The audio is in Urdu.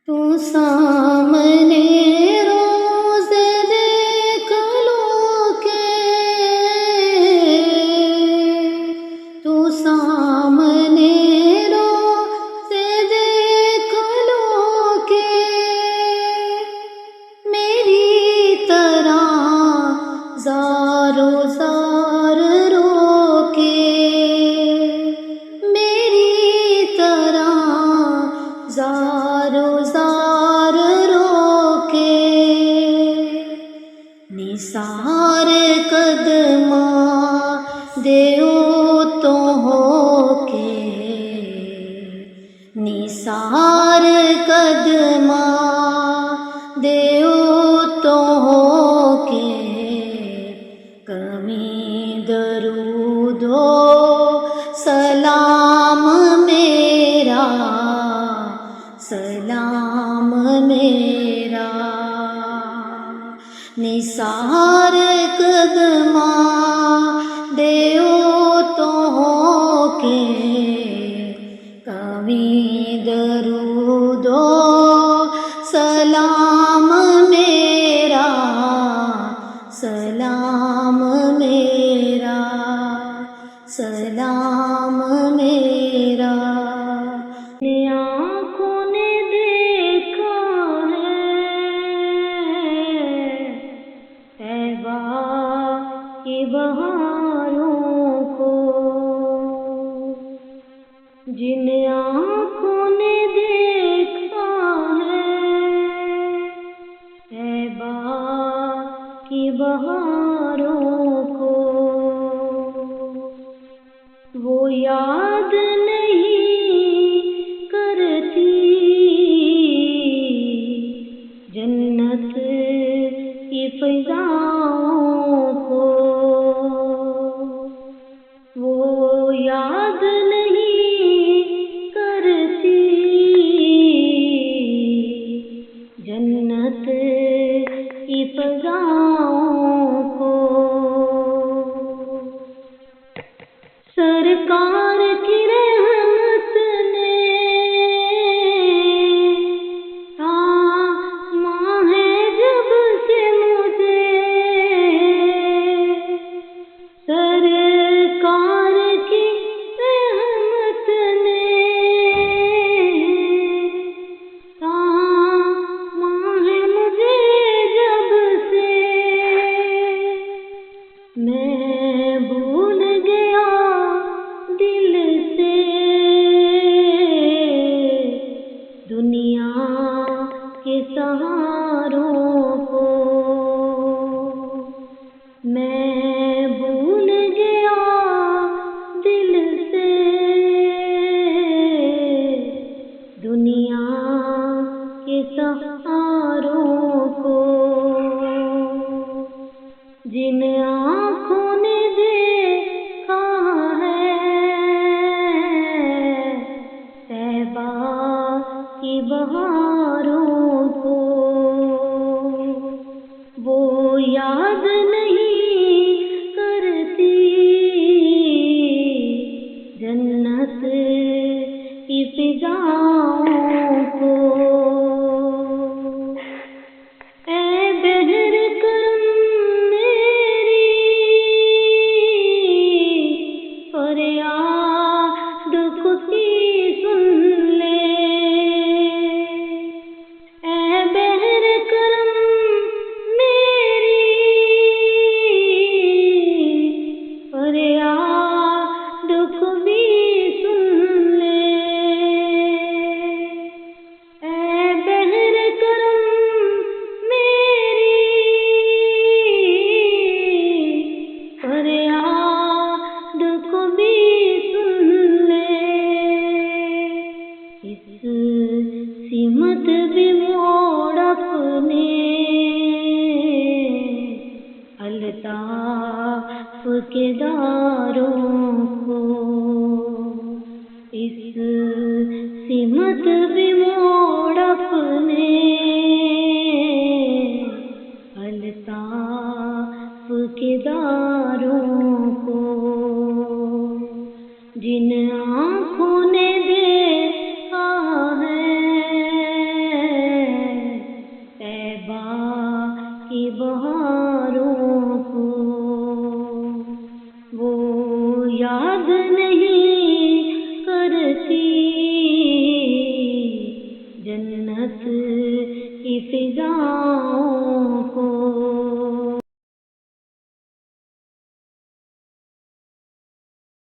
تو سامنے روز دیکھ لو کہ تو سامنے روز دیکھ لو کہ میری طرح زارو زار رو کے میری طرح زارو زار رو کے نثار قدماں دیو تو ہو کے نثار قدماں دیو تو ہو کے کمی درود و سلام میرا سلام میرا نثار قدماں دیو تو ہو کے کمی درود و سلام میرا سلام میرا سلام میرا آنکھوں نے دیکھا ہے طیبہ کی بہاروں کو جن آنکھوں نے دیکھا ہے طیبہ کی بہاروں کو وہ یاد نہیں کرتی جنت کی فضاؤں کو وہ یاد نہیں کرتی جنت کی فضاؤں کو سرکار کی رحمت نے تھاما ہے جب سے مجھے سرکار کی رحمت نے تھاما ہے مجھے جب سے میں بھول گیا دل سے دنیا کے سہاروں کو میں بھول گیا دل سے دنیا کے سہاروں کو جن آنکھوں نے دیکھا ہے طیبہ کی بہاروں کو وہ یاد نہیں کرتی جنت کی فضاؤں کو اے بہر کرم میری فریاد خود کی سن لے اے بہر کرم میری فریاد خود کی سن لے اے بہر کرم میری فریاد کو بھی سن لے اس سمت بھی موڑ اپنے الطاف کے داروں